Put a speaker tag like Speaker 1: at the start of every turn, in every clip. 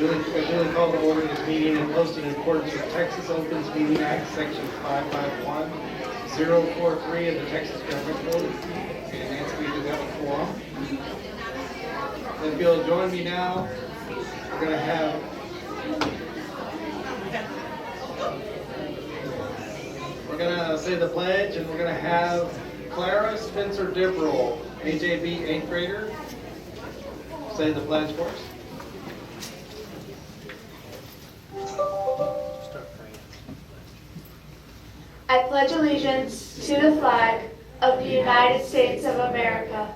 Speaker 1: duly called to order this meeting and posted in accordance with Texas Opens Meeting Act, Section 551043 of the Texas Government Code. And Nancy, we do have a quorum. If you'll join me now, we're going to say the pledge, and we're going to have Clara Spencer Dibroll, AJB 8th grader, say the pledge for us.
Speaker 2: I pledge allegiance to the flag of the United States of America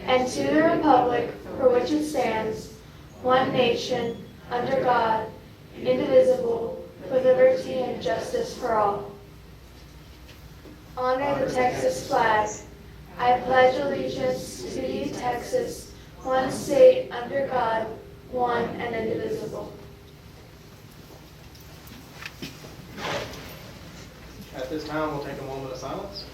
Speaker 2: and to the republic for which it stands, one nation, under God, indivisible, with liberty and justice for all. Honor the Texas flag. I pledge allegiance to E Texas, one state under God, one and indivisible.
Speaker 1: At this time, we'll take a moment of silence.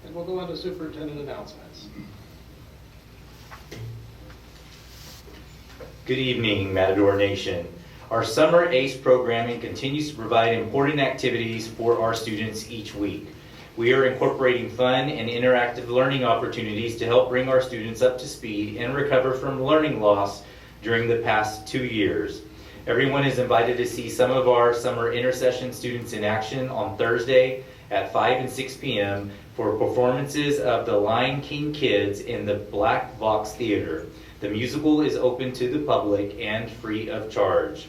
Speaker 1: And we'll go on to Superintendent Announcements.
Speaker 3: Good evening, Matador Nation. Our summer ACE programming continues to provide important activities for our students each week. We are incorporating fun and interactive learning opportunities to help bring our students up to speed and recover from learning loss during the past 2 years. Everyone is invited to see some of our summer intercession students in action on Thursday at 5 and 6 p.m. for performances of The Lion King Kids in the Black Box Theater. The musical is open to the public and free of charge.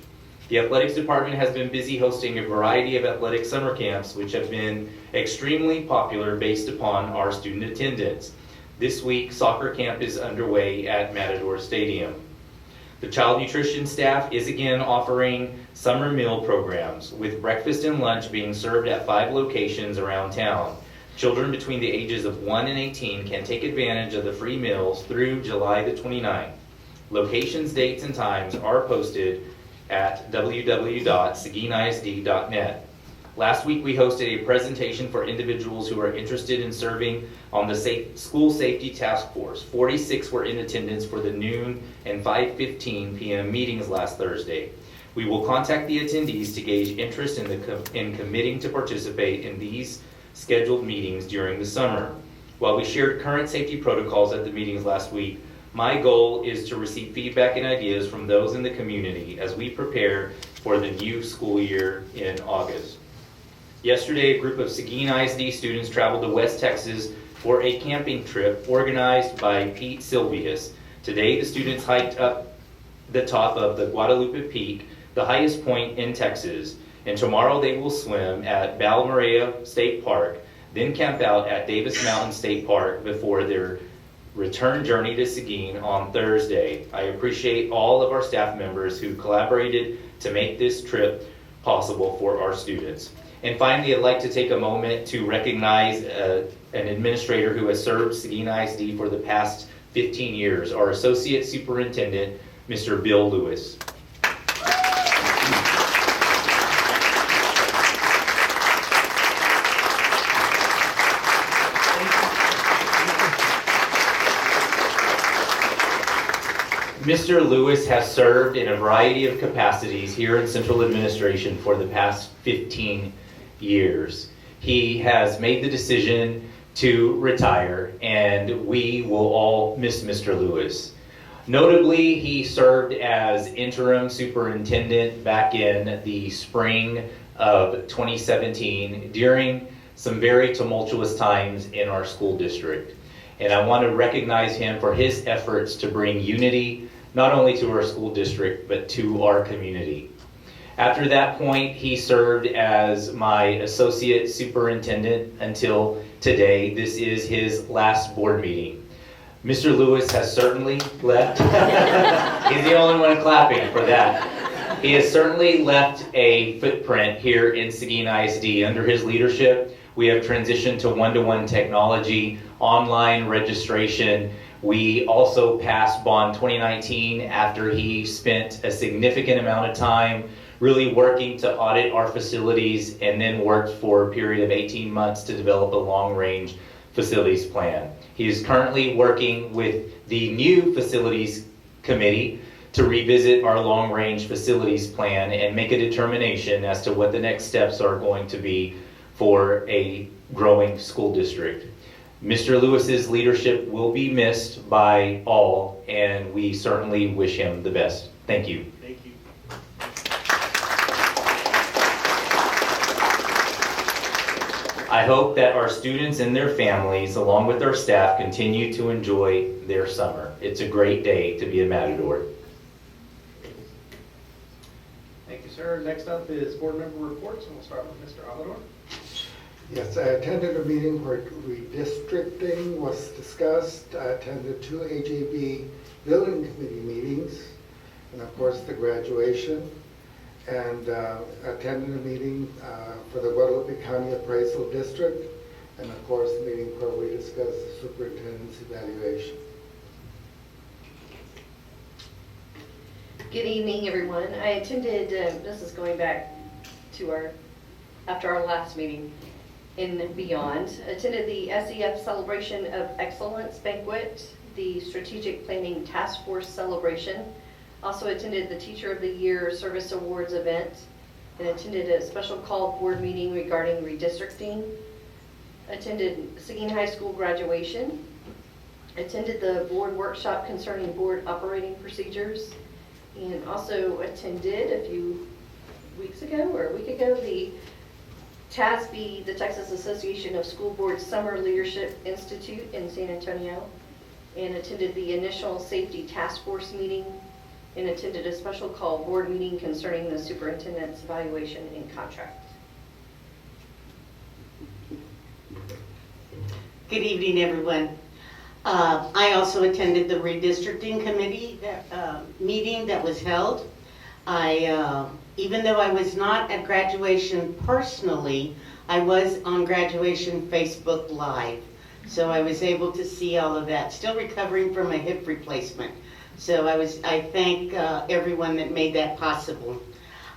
Speaker 3: The athletics department has been busy hosting a variety of athletic summer camps, which have been extremely popular based upon our student attendance. This week, soccer camp is underway at Matador Stadium. The child nutrition staff is again offering summer meal programs, with breakfast and lunch being served at 5 locations around town. Children between the ages of 1 and 18 can take advantage of the free meals through July the 29th. Locations, dates, and times are posted at www.seguinisd.net. Last week we hosted a presentation for individuals who are interested in serving on the School Safety Task Force. 46 were in attendance for the noon and 5:15 p.m. meetings last Thursday. We will contact the attendees to gauge interest in committing to participate in these scheduled meetings during the summer. While we shared current safety protocols at the meetings last week, my goal is to receive feedback and ideas from those in the community as we prepare for the new school year in August. Yesterday, a group of Seguin ISD students traveled to West Texas for a camping trip organized by Pete Silvius. Today, the students hiked up the top of the Guadalupe Peak, the highest point in Texas, and tomorrow they will swim at Balmaria State Park, then camp out at Davis Mountain State Park before their return journey to Seguin on Thursday. I appreciate all of our staff members who collaborated to make this trip possible for our students. And finally, I'd like to take a moment to recognize an administrator who has served Seguin ISD for the past 15 years, our Associate Superintendent, Mr. Bill Lewis. Mr. Lewis has served in a variety of capacities here in Central Administration for the past 15 years. He has made the decision to retire, and we will all miss Mr. Lewis. Notably, he served as interim superintendent back in the spring of 2017 during some very tumultuous times in our school district. And I want to recognize him for his efforts to bring unity not only to our school district, but to our community. After that point, he served as my associate superintendent until today. This is his last board meeting. Mr. Lewis has certainly left. He's the only one clapping for that. He has certainly left a footprint here in Seguin ISD. Under his leadership, we have transitioned to one-to-one technology, online registration. We also passed Bond 2019 after he spent a significant amount of time really working to audit our facilities and then worked for a period of 18 months to develop a long-range facilities plan. He is currently working with the new facilities committee to revisit our long-range facilities plan and make a determination as to what the next steps are going to be for a growing school district. Mr. Lewis's leadership will be missed by all, and we certainly wish him the best. Thank you.
Speaker 4: Thank you.
Speaker 3: I hope that our students and their families, along with our staff, continue to enjoy their summer. It's a great day to be a Matador.
Speaker 1: Thank you, sir. Next up is board member reports, and we'll start with Mr. Amador.
Speaker 5: Yes, I attended a meeting where redistricting was discussed. I attended 2 AJB building committee meetings, and of course the graduation, and attended a meeting for the Guadalupe County Appraisal District, and of course the meeting where we discussed the superintendent's evaluation.
Speaker 6: Good evening, everyone. I attended, this is going back to after our last meeting and beyond, attended the SEF Celebration of Excellence Banquet, the Strategic Planning Task Force Celebration, also attended the Teacher of the Year Service Awards event, and attended a special call board meeting regarding redistricting, attended Seguin High School graduation, attended the board workshop concerning board operating procedures, and also attended a few weeks ago or a week ago the TASB, the Texas Association of School Boards Summer Leadership Institute in San Antonio, and attended the initial safety task force meeting, and attended a special call board meeting concerning the superintendent's evaluation and contract.
Speaker 7: Good evening, everyone. I also attended the redistricting committee meeting that was held. Even though I was not at graduation personally, I was on graduation Facebook Live. So I was able to see all of that. Still recovering from a hip replacement. So I thank everyone that made that possible.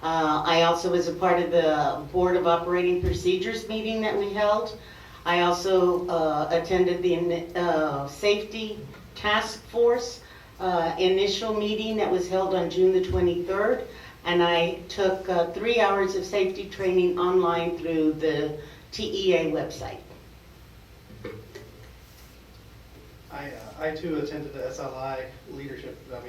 Speaker 7: I also was a part of the Board of Operating Procedures meeting that we held. I also attended the Safety Task Force initial meeting that was held on June the 23rd. And I took 3 hours of safety training online through the TEA website.
Speaker 1: I too attended the SLI leadership, the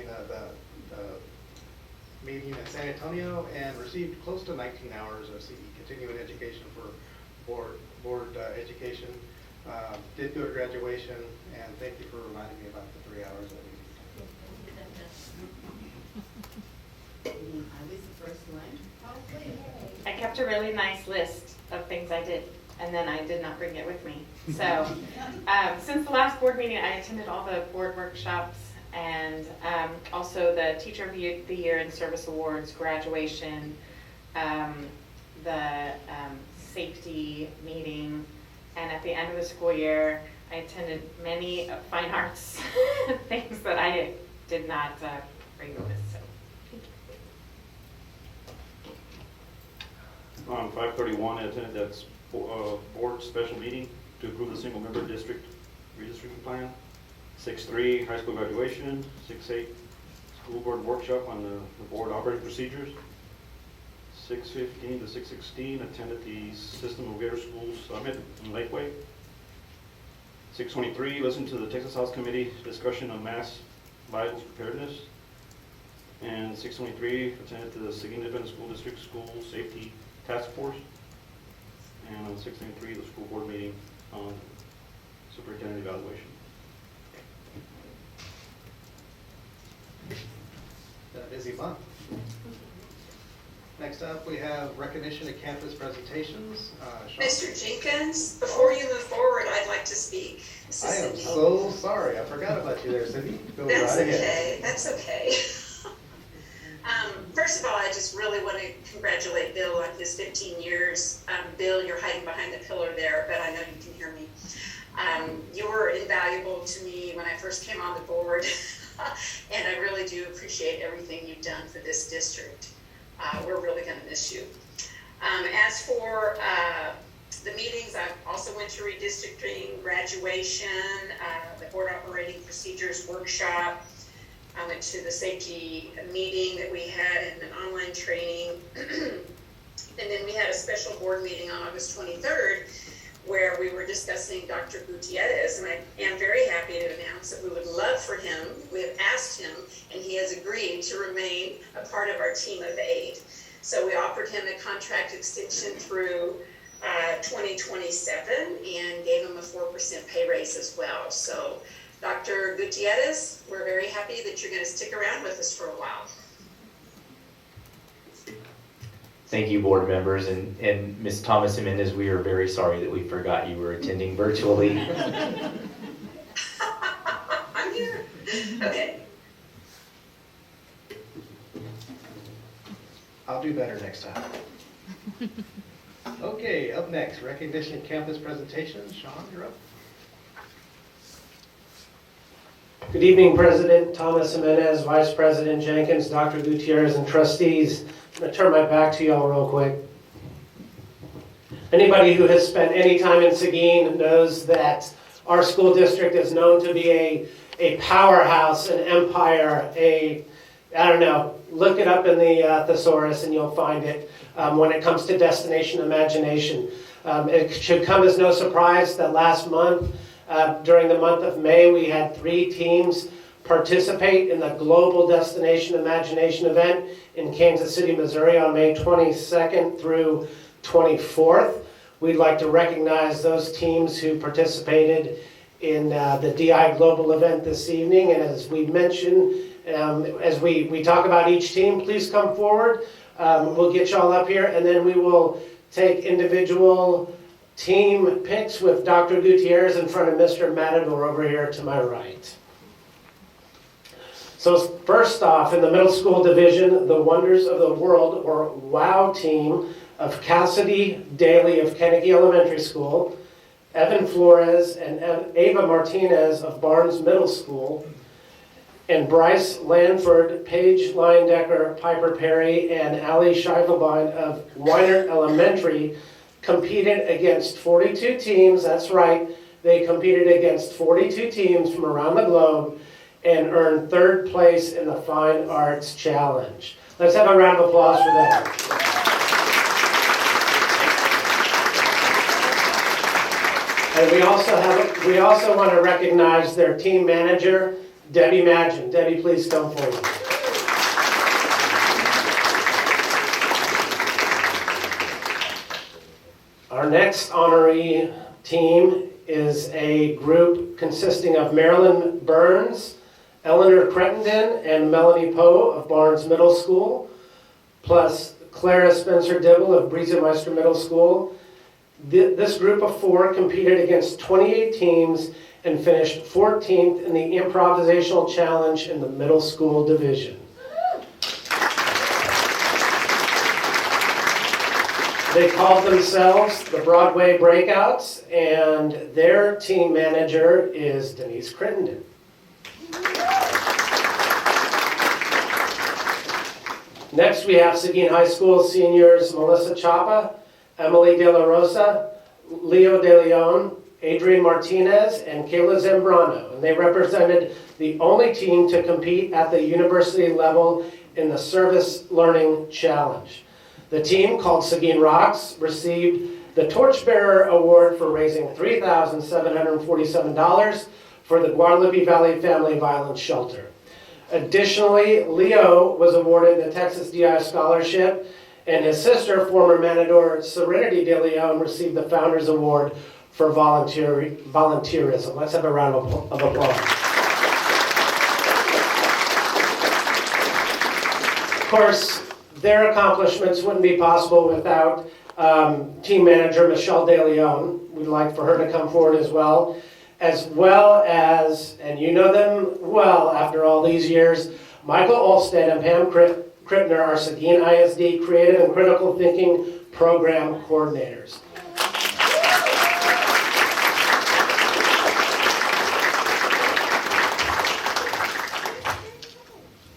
Speaker 1: meeting in San Antonio and received close to 19 hours of CE, continuing education for board education. Did go to graduation, and thank you for reminding me about the 3 hours of meeting.
Speaker 8: I kept a really nice list of things I did, and then I did not bring it with me. So since the last board meeting, I attended all the board workshops and also the Teacher of the Year and Service Awards, graduation, the safety meeting, and at the end of the school year, I attended many fine arts things that I did not bring with. So.
Speaker 4: On 5/31, I attended that board special meeting to approve the single member district redistricting plan. 6/3, high school graduation. 6/8, school board workshop on the board operating procedures. 6/15 to 6/16, attended the System of Greater Schools Summit in Lakeway. 6/23, listened to the Texas House Committee discussion on mass vitals preparedness. And 6/23, attended the Seguin Independent School District School Safety Task Force. And on 6/23, the school board meeting on superintendent evaluation.
Speaker 1: Been a busy month. Next up, we have recognition of campus presentations. Sean.
Speaker 9: Mr. Jenkins, before you move forward, I'd like to speak. This is
Speaker 1: I am
Speaker 9: Cindy.
Speaker 1: so sorry. I forgot about you there, Cindy. Go
Speaker 9: That's
Speaker 1: right ahead.
Speaker 9: okay. That's okay. First of all, I just really want to congratulate Bill on his 15 years. Bill, you're hiding behind the pillar there, but I know you can hear me. You were invaluable to me when I first came on the board, and I really do appreciate everything you've done for this district. We're really going to miss you. As for the meetings, I also went to redistricting, graduation, the board operating procedures workshop. I went to the safety meeting that we had and an online training. And then we had a special board meeting on August 23rd where we were discussing Dr. Gutierrez, and I am very happy to announce that we would love for him, we have asked him, and he has agreed to remain a part of our team of 8. So we offered him a contract extension through 2027 and gave him a 4% pay raise as well. So Dr. Gutierrez, we're very happy that you're going to stick around with us for a while.
Speaker 3: Thank you, board members, and Ms. Thomas Jimenez, we are very sorry that we forgot you were attending virtually.
Speaker 9: I'm here. Okay.
Speaker 1: I'll do better next time. Okay, up next, recognition campus presentation. Sean, you're up.
Speaker 10: Good evening, President Thomas Jimenez, Vice President Jenkins, Dr. Gutierrez, and trustees. I'm going to turn my back to y'all real quick. Anybody who has spent any time in Seguin knows that our school district is known to be a powerhouse, an empire, look it up in the thesaurus and you'll find it when it comes to destination imagination. It should come as no surprise that last month, during the month of May, we had 3 teams participate in the Global Destination Imagination event in Kansas City, Missouri on May 22nd through 24th. We'd like to recognize those teams who participated in the DI Global event this evening. And as we mentioned, as we talk about each team, please come forward. We'll get y'all up here, and then we will take individual team picks with Dr. Gutierrez in front of Mr. Matador over here to my right. So first off, in the middle school division, the Wonders of the World, or WOW team of Cassidy Daly of Kennecy Elementary School, Evan Flores and Ava Martinez of Barnes Middle School, and Bryce Lanford, Paige Leindecker, Piper Perry, and Allie Scheifelebein of Weiner Elementary competed against 42 teams. That's right, they competed against 42 teams from around the globe and earned 3rd place in the Fine Arts Challenge. Let's have a round of applause for them. And we also want to recognize their team manager, Debbie Madgen. Debbie, please come forward. Our next honoree team is a group consisting of Marilyn Burns, Eleanor Cretenden, and Melanie Poe of Barnes Middle School, plus Clara Spencer Dibble of Breezemeister Middle School. This group of 4 competed against 28 teams and finished 14th in the improvisational challenge in the middle school division. They called themselves the Broadway Breakouts, and their team manager is Denise Crittenden. Next, we have Seguin High School seniors Melissa Chapa, Emily De La Rosa, Leo De Leon, Adrian Martinez, and Kayla Zambrano. And they represented the only team to compete at the university level in the Service Learning Challenge. The team, called Seguin Rocks, received the Torchbearer Award for raising $3,747 for the Guadalupe Valley Family Violence Shelter. Additionally, Leo was awarded the Texas DI Scholarship, and his sister, former Matador Serenity De Leon, received the Founders Award for volunteerism. Let's have a round of applause. Of course, their accomplishments wouldn't be possible without team manager Michelle De Leon. We'd like for her to come forward as well as, and you know them well after all these years, Michael Olstead and Pam Krippner, our Seguin ISD Creative and Critical Thinking Program Coordinators.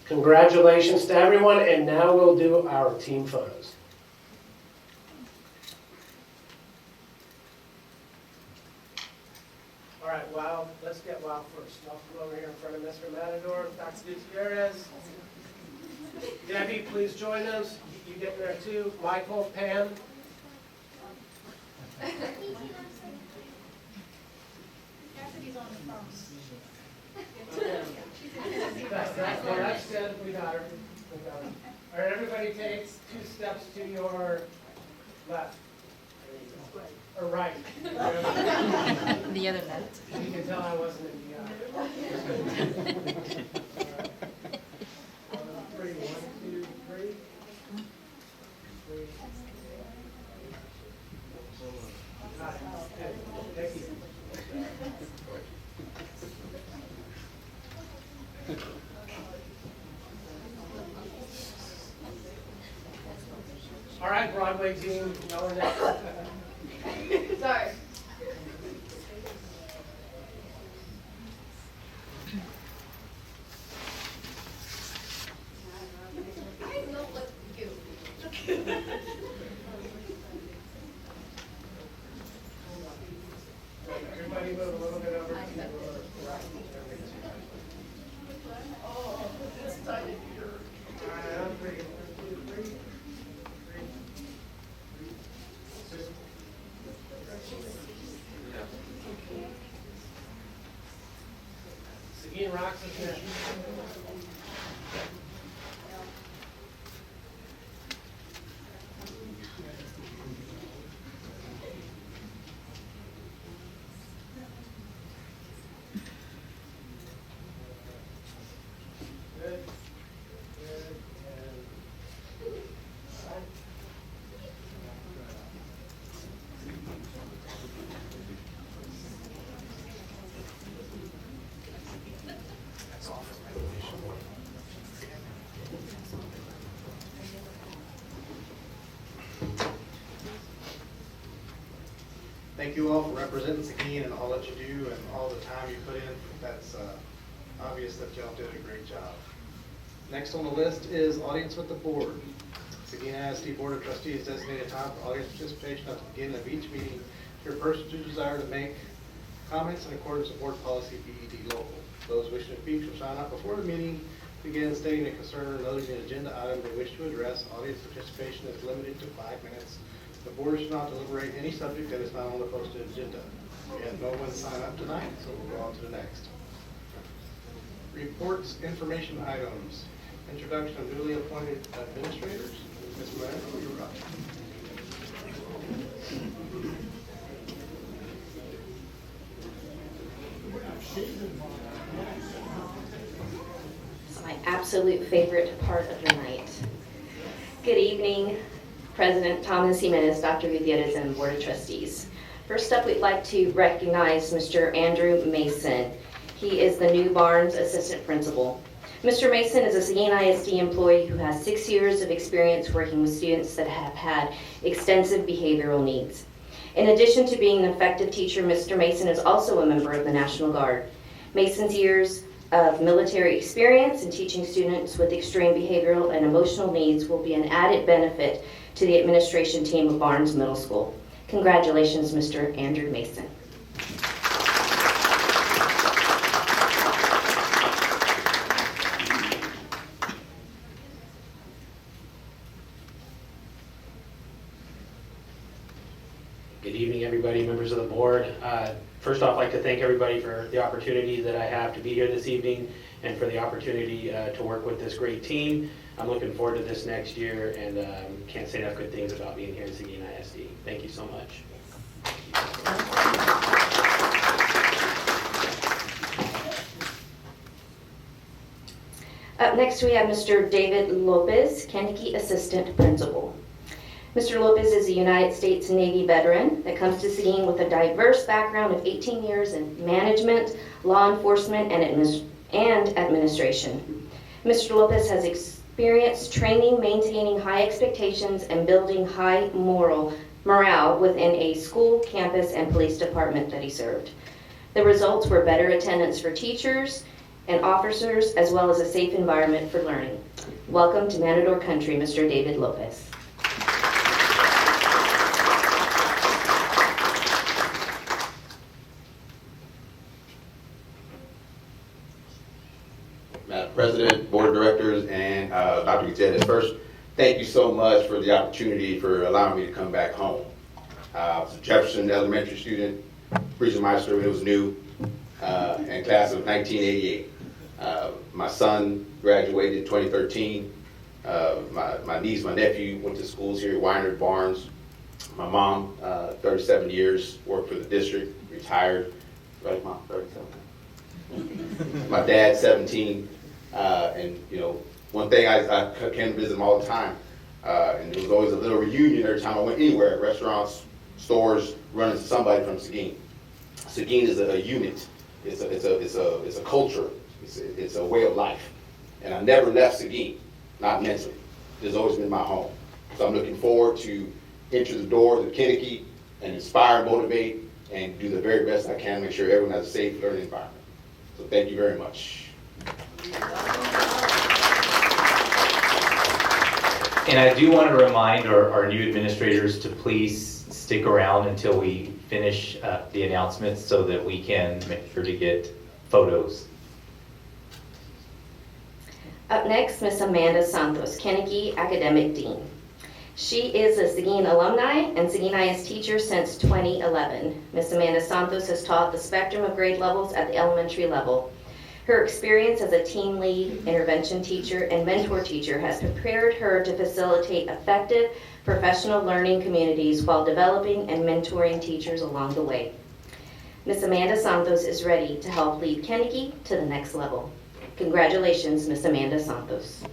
Speaker 10: Congratulations to everyone, and now we'll do our team photos. All right, wow, let's get wow first. I'll come over here in front of Mr. Matador, Dr. Gutierrez. Debbie, please join us. You get there too. Michael, Pam. That's good. We got her. All right, everybody takes 2 steps to your left. Or right.
Speaker 11: The other left.
Speaker 10: You can tell I wasn't in the eye. 3, 1, 2, 3. 3. Thank you. All right, Broadway team, y'all are next.
Speaker 2: Sorry.
Speaker 10: Everybody move a little bit over to the right. Oh, it's tiny here. All right, I'm 3. 1, 2, 3. 3. 3. Seguin rocks is next. Good. Good. And all right. That's all for graduation.
Speaker 1: Thank you all for representing Seguin and all that you do and all the time you put in. That's obvious that y'all did a great job. Next on the list is audience with the board. Seguin ISD Board of Trustees designated time for audience participation at the beginning of each meeting. Your persons who desire to make comments in accordance with board policy BED local. Those wishing to speak shall sign up before the meeting begins, stating a concern or noting an agenda item they wish to address. Audience participation is limited to 5 minutes. The board should not deliberate any subject that is not on the posted agenda. We have no one sign up tonight, so we'll go on to the next. Reports, information items. Introduction of newly appointed administrators. Ms. Miranda, you're up.
Speaker 6: It's my absolute favorite part of the night. Good evening, President Thomas Jimenez, Dr. Gutierrez, and Board of Trustees. First up, we'd like to recognize Mr. Andrew Mason. He is the new Barnes Assistant Principal. Mr. Mason is a Seguin ISD employee who has 6 years of experience working with students that have had extensive behavioral needs. In addition to being an effective teacher, Mr. Mason is also a member of the National Guard. Mason's years of military experience in teaching students with extreme behavioral and emotional needs will be an added benefit to the administration team of Barnes Middle School. Congratulations, Mr. Andrew Mason.
Speaker 12: Good evening, everybody, members of the board. First off, I'd like to thank everybody for the opportunity that I have to be here this evening and for the opportunity to work with this great team. I'm looking forward to this next year and can't say enough good things about being here in Seguin ISD. Thank you so much.
Speaker 6: Up next, we have Mr. David Lopez, Kennecy Assistant Principal. Mr. Lopez is a United States Navy veteran that comes to Seguin with a diverse background of 18 years in management, law enforcement, and administration. Mr. Lopez has experience training, maintaining high expectations, and building high morale within a school, campus, and police department that he served. The results were better attendance for teachers and officers, as well as a safe environment for learning. Welcome to Matador Country, Mr. David Lopez.
Speaker 13: Madam President, Board of Directors, and Dr. Gutierrez. First, thank you so much for the opportunity for allowing me to come back home. I was a Jefferson Elementary student, preaching my sermon, it was new, and class of 1988. My son graduated in 2013. My niece, my nephew went to schools here at Weinert Barnes. My mom, 37 years, worked for the district, retired. Right, Mom, 37? My dad, 17. And you know, one thing I came to visit him all the time, and there was always a little reunion every time I went anywhere, restaurants, stores, run into somebody from Seguin. Seguin is a unit. It's a culture. It's a way of life. And I never left Seguin, not mentally. It's always been my home. So I'm looking forward to enter the doors of Kennecy and inspire, motivate, and do the very best I can to make sure everyone has a safe learning environment. So thank you very much.
Speaker 3: And I do want to remind our new administrators to please stick around until we finish the announcements so that we can make sure to get photos.
Speaker 6: Up next, Miss Amanda Santos, Kennecy Academic Dean. She is a Seguin alumni and Seguin ISD teacher since 2011. Miss Amanda Santos has taught the spectrum of grade levels at the elementary level. Her experience as a team lead, intervention teacher, and mentor teacher has prepared her to facilitate effective professional learning communities while developing and mentoring teachers along the way. Miss Amanda Santos is ready to help lead Kennecy to the next level. Congratulations, Miss Amanda Santos.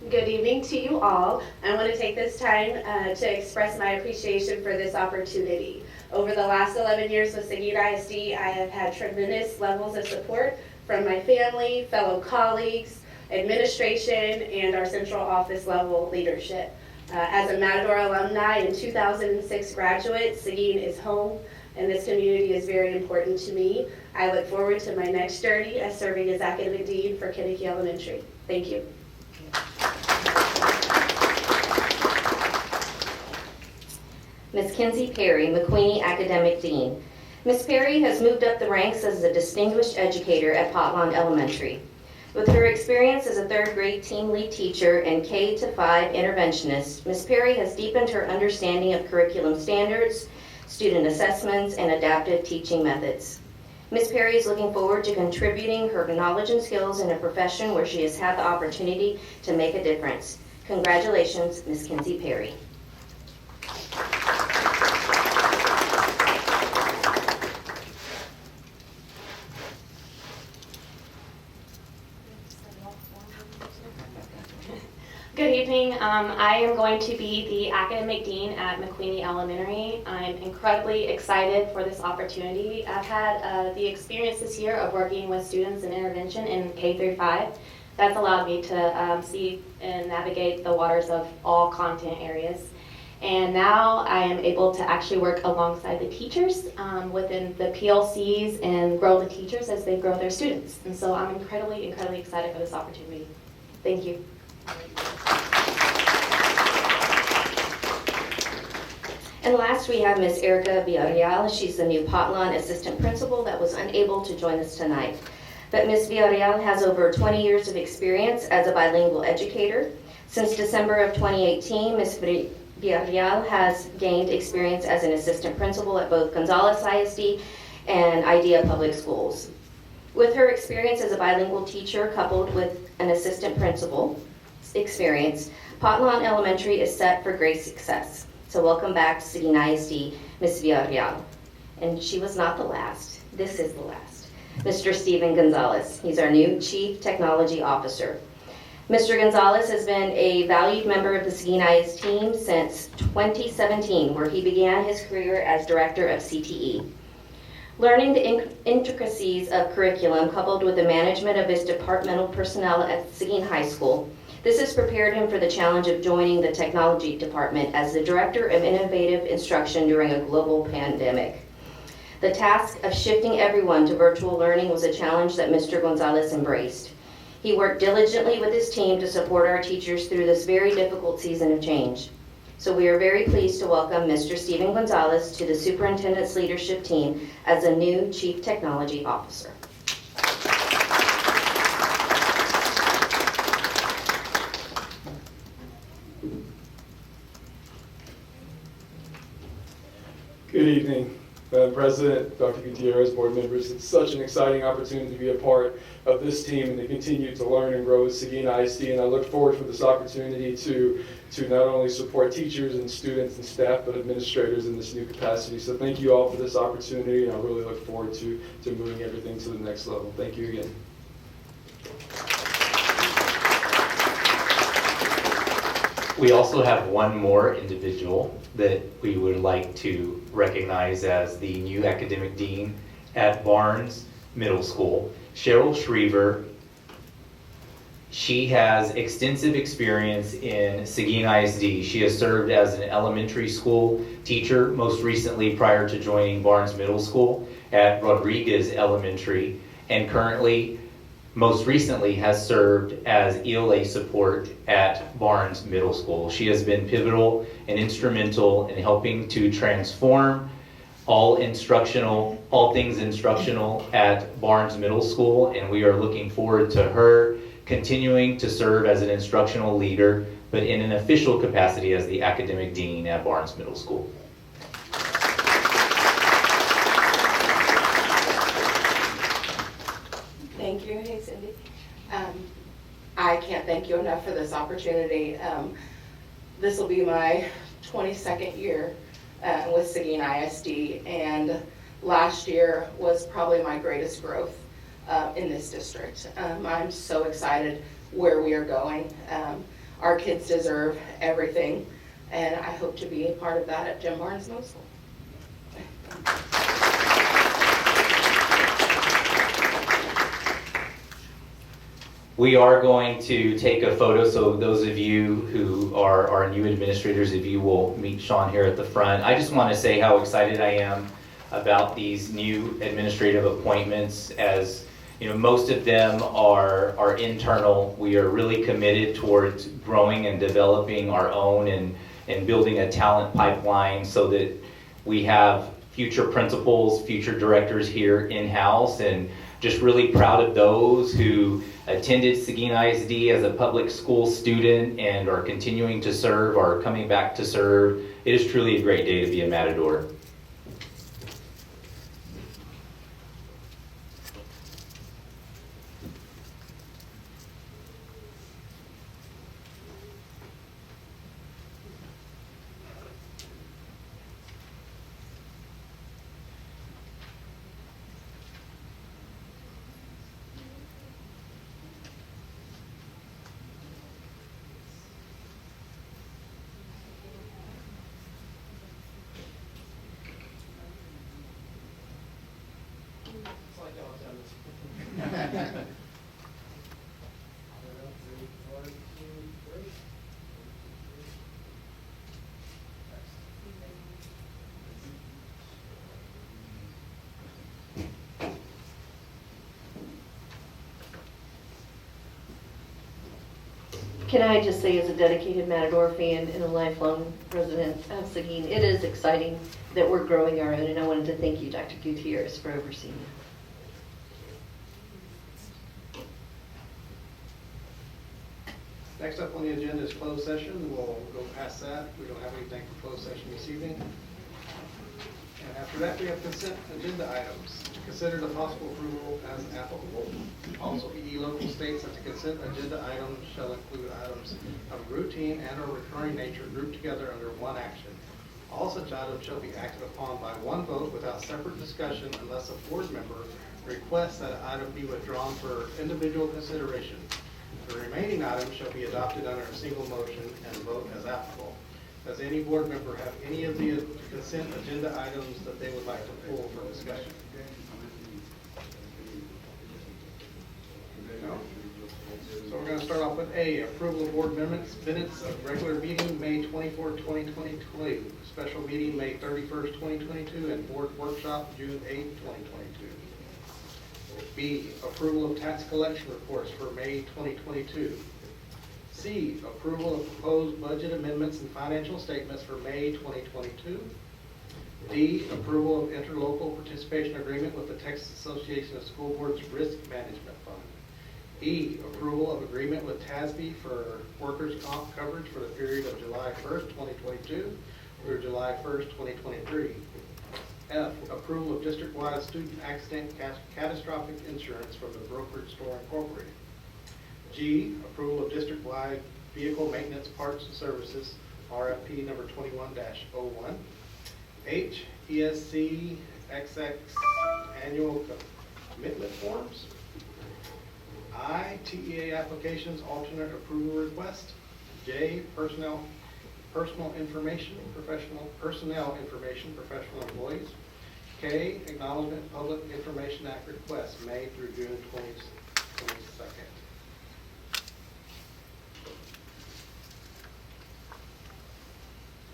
Speaker 14: Good evening to you all. I want to take this time to express my appreciation for this opportunity. Over the last 11 years with Seguin ISD, I have had tremendous levels of support from my family, fellow colleagues, administration, and our central office level leadership. As a Matador alumni and 2006 graduate, Seguin is home, and this community is very important to me. I look forward to my next journey as serving as Academic Dean for Kennecy Elementary. Thank you.
Speaker 6: Ms. Kinsey Perry, Mcqueeney Academic Dean. Ms. Perry has moved up the ranks as a distinguished educator at Potlawn Elementary. With her experience as a third grade team lead teacher and K-5 interventionist, Ms. Perry has deepened her understanding of curriculum standards, student assessments, and adaptive teaching methods. Ms. Perry is looking forward to contributing her knowledge and skills in a profession where she has had the opportunity to make a difference. Congratulations, Ms. Kinsey Perry.
Speaker 15: Good evening. I am going to be the Academic Dean at Mcqueeney Elementary. I'm incredibly excited for this opportunity. I've had the experience this year of working with students in intervention in K-5. That's allowed me to see and navigate the waters of all content areas. And now I am able to actually work alongside the teachers within the PLCs and grow the teachers as they grow their students. And so I'm incredibly excited for this opportunity. Thank you.
Speaker 6: And last, we have Ms. Erica Villarreal. She's the new Potlawn assistant principal that was unable to join us tonight. But Ms. Villarreal has over 20 years of experience as a bilingual educator. Since December of 2018, Ms. Villarreal has gained experience as an assistant principal at both Gonzales ISD and IDEA Public Schools. With her experience as a bilingual teacher coupled with an assistant principal experience, Potlawn Elementary is set for great success. So welcome back to Seguin ISD, Ms. Villarreal. And she was not the last. This is the last. Mr. Steven Gonzalez. He's our new Chief Technology Officer. Mr. Gonzalez has been a valued member of the Seguin ISD team since 2017, where he began his career as director of CTE. Learning the intricacies of curriculum coupled with the management of his departmental personnel at Seguin High School, this has prepared him for the challenge of joining the technology department as the director of innovative instruction during a global pandemic. The task of shifting everyone to virtual learning was a challenge that Mr. Gonzalez embraced. He worked diligently with his team to support our teachers through this very difficult season of change. So we are very pleased to welcome Mr. Steven Gonzalez to the superintendent's leadership team as a new Chief Technology Officer.
Speaker 16: Good evening, Madam President, Dr. Gutierrez, board members. It's such an exciting opportunity to be a part of this team and to continue to learn and grow with Seguin ISD, and I look forward for this opportunity to not only support teachers and students and staff, but administrators in this new capacity. So thank you all for this opportunity, and I really look forward to moving everything to the next level. Thank you again.
Speaker 3: We also have one more individual that we would like to recognize as the new academic dean at Barnes Middle School, Cheryl Schriever. She has extensive experience in Seguin ISD. She has served as an elementary school teacher, most recently prior to joining Barnes Middle School at Rodriguez Elementary, and currently, most recently, has served as ELA support at Barnes Middle School. She has been pivotal and instrumental in helping to transform all things instructional at Barnes Middle School, and we are looking forward to her continuing to serve as an instructional leader, but in an official capacity as the academic dean at Barnes Middle School.
Speaker 17: Thank you. Hey, Cindy. I can't thank you enough for this opportunity. This will be my 22nd year with Seguin ISD, and last year was probably my greatest growth in this district. I'm so excited where we are going. Our kids deserve everything, and I hope to be a part of that at Jim Barnes Middle School.
Speaker 3: We are going to take a photo, so those of you who are new administrators, if you will meet Sean here at the front. I just want to say how excited I am about these new administrative appointments. As you know, most of them are internal. We are really committed towards growing and developing our own and building a talent pipeline so that we have future principals, future directors here in-house, and just really proud of those who attended Seguin ISD as a public school student and are continuing to serve, are coming back to serve. It is truly a great day to be a Matador.
Speaker 6: Can I just say, as a dedicated Matador fan and a lifelong resident of Seguin, it is exciting that we're growing our own, and I wanted to thank you, Dr. Gutierrez, for overseeing it.
Speaker 1: Next up on the agenda is closed session. We'll go past that. We don't have anything for closed session this evening. And after that, we have consent agenda items. Consider the possible approval as applicable. Also, EE local states that the consent agenda items shall include items of routine and or recurring nature grouped together under one action. All such items shall be acted upon by one vote without separate discussion unless a board member requests that an item be withdrawn for individual consideration. The remaining routine items shall be adopted under a single motion and vote as applicable. Does any board member have any of the consent agenda items that they would like to pull for discussion? No? So we're going to start off with A, approval of board minutes of regular meeting, May 24, 2022, special meeting, May 31st, 2022, and board workshop, June 8, 2022. B, approval of tax collection reports for May 2022. C, approval of proposed budget amendments and financial statements for May 2022. D, approval of interlocal participation agreement with the Texas Association of School Boards Risk Management Fund. E, approval of agreement with TASB for workers' comp coverage for the period of July 1st, 2022 through July 1st, 2023. F, approval of district-wide student accident catastrophic insurance from the Brokerage Store Incorporated. G, approval of district-wide vehicle maintenance parts and services, RFP number 21-01. H, ESC XX annual commitment forms. I, TEA applications alternate approval request. J, personnel information, personnel information, professional employees. K, acknowledgement of Public Information Act request, May through June 22nd.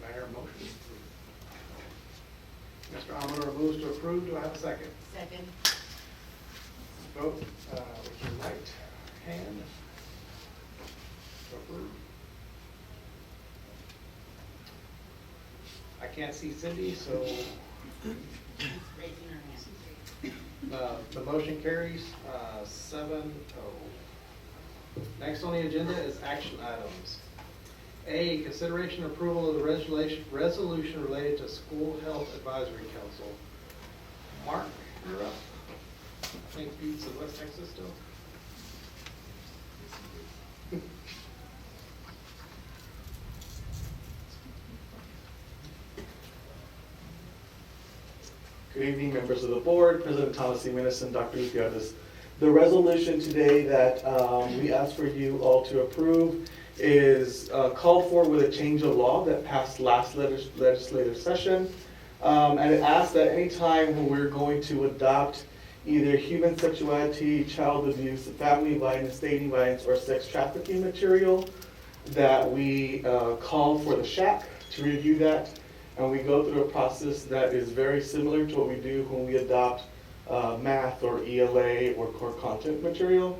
Speaker 1: May I hear a motion? Mr. Amador moves to approve. Do I have a second?
Speaker 11: Second.
Speaker 1: Vote with your right hand. Approve. I can't see Cindy, so the motion carries 7-0. Next on the agenda is action items. A, consideration and approval of the resolution related to School Health Advisory Council. Mark, you're up. I think Pete's in West Texas still.
Speaker 18: Good evening, members of the board, President Thomas C. Minison, Dr. Gutierrez. The resolution today that we ask for you all to approve is called for with a change of law that passed last legislative session. And it asks that any time when we're going to adopt either human sexuality, child abuse, family violence, dating violence, or sex trafficking material, that we call for the SHAC to review that. And we go through a process that is very similar to what we do when we adopt math or ELA or core content material.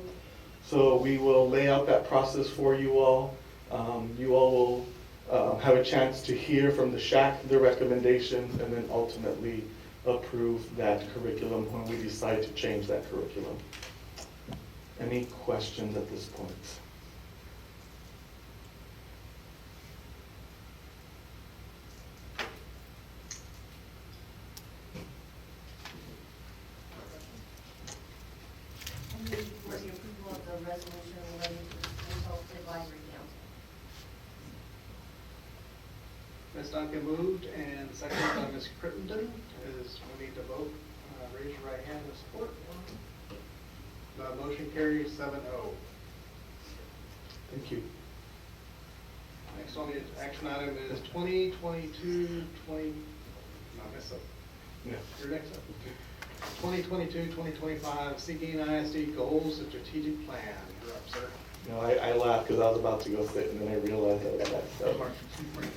Speaker 18: So we will lay out that process for you all. You all will have a chance to hear from the SHAC their recommendations and then ultimately approve that curriculum when we decide to change that curriculum. Any questions at this point?
Speaker 6: For the approval of the resolution relating to the School Health Advisory Council.
Speaker 1: Ms. Duncan moved and seconded by Ms. Crittenden. We need to vote. Raise your right hand to support. The motion carries 7-0.
Speaker 18: Thank you.
Speaker 1: Next on the action item is 2022-20. No, I messed up.
Speaker 18: No.
Speaker 1: You're next up. 2022-2025 Seguin ISD Goals and Strategic Plan. You're up, sir.
Speaker 18: No, I laughed because I was about to go sit and then I realized I was back. So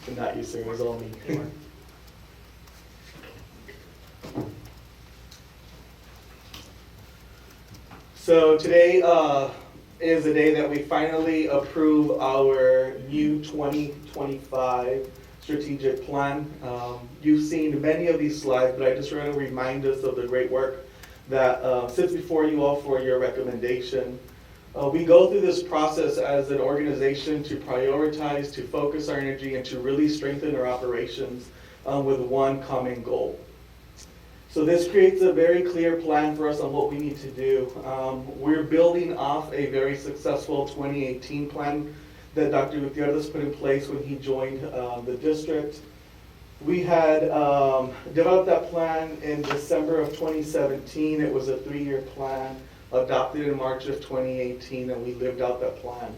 Speaker 18: I'm not used to it. It was all me. So today is the day that we finally approve our new 2025 strategic plan. You've seen many of these slides, but I just want to remind us of the great work that sits before you all for your recommendation. We go through this process as an organization to prioritize, to focus our energy, and to really strengthen our operations with one common goal. So this creates a very clear plan for us on what we need to do. We're building off a very successful 2018 plan that Dr. Gutierrez put in place when he joined the district. We had developed that plan in December of 2017. It was a 3-year plan adopted in March of 2018, and we lived out that plan.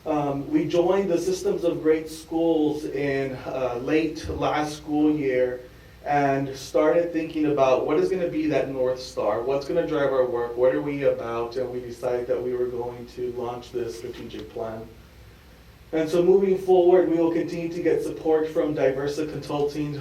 Speaker 18: We joined the Systems of Great Schools in late last school year and started thinking about what is going to be that North Star, what's going to drive our work, what are we about, and we decided that we were going to launch this strategic plan. And so moving forward, we will continue to get support from Diversa Consulting.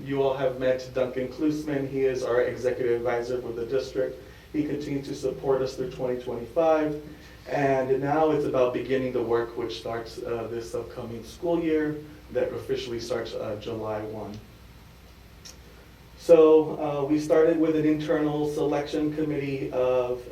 Speaker 18: You all have met Duncan Klusman. He is our executive advisor for the district. He continues to support us through 2025. And now it's about beginning the work, which starts this upcoming school year, that officially starts July 1. So we started with an internal selection committee of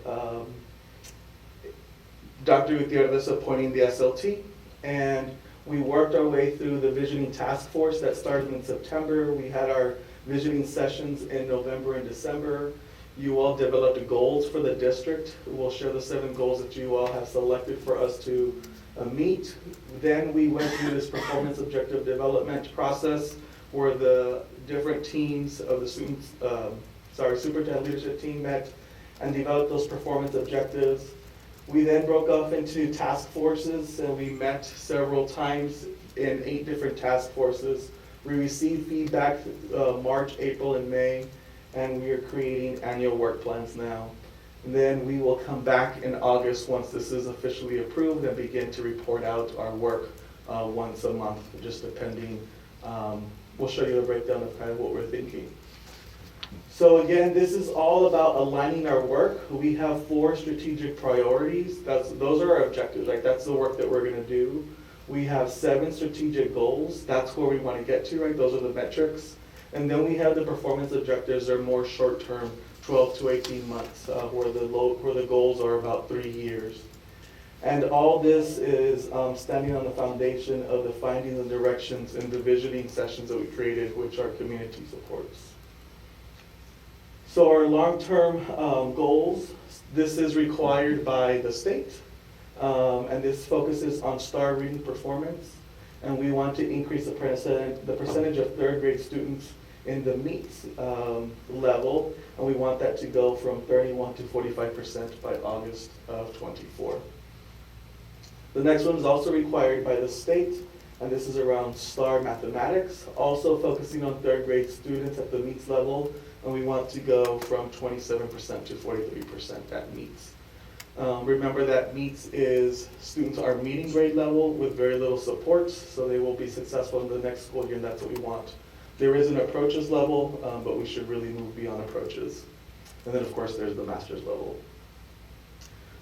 Speaker 18: Dr. Gutierrez appointing the SLT, and we worked our way through the visioning task force that started in September. We had our visioning sessions in November and December. You all developed goals for the district. We'll share the 7 goals that you all have selected for us to meet. Then we went through this performance objective development process where the different teams of the students, superintendent leadership team met and developed those performance objectives. We then broke off into task forces, and we met several times in 8 different task forces. We received feedback March, April, and May, and we are creating annual work plans now. And then we will come back in August once this is officially approved and begin to report out our work once a month, just depending. We'll show you a breakdown of kind of what we're thinking. So again, this is all about aligning our work. We have 4 strategic priorities. Those are our objectives, right? That's the work that we're going to do. We have 7 strategic goals. That's where we want to get to, right? Those are the metrics. And then we have the performance objectives. They're more short-term, 12 to 18 months, where the goals are about 3 years. And all this is standing on the foundation of the findings and directions in the visioning sessions that we created, which our community supports. So our long-term goals, this is required by the state, and this focuses on STAR reading performance, and we want to increase the percentage of 3rd grade students in the MEETS level, and we want that to go from 31 to 45% by August of 24. The next one is also required by the state, and this is around STAR mathematics, also focusing on 3rd grade students at the MEETS level, and we want to go from 27% to 43% at MEETS. Remember that MEETS is students are meeting grade level with very little support, so they will be successful in the next school year, and that's what we want. There is an approaches level, but we should really move beyond approaches. And then, of course, there's the master's level.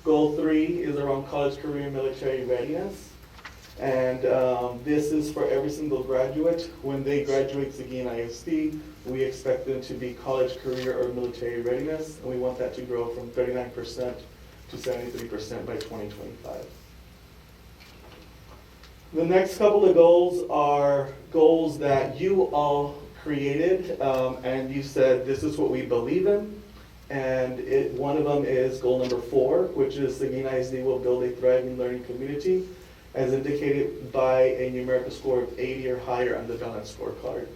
Speaker 18: Goal 3 is around college, career, and military readiness. And this is for every single graduate. When they graduate Seguin ISD, we expect them to be college, career, or military readiness, and we want that to grow from 39% to 73% by 2025. The next couple of goals are goals that you all created, and you said this is what we believe in. And one of them is goal number 4, which is Seguin ISD will build a thriving learning community, as indicated by a numerical score of 80 or higher on the balanced scorecard.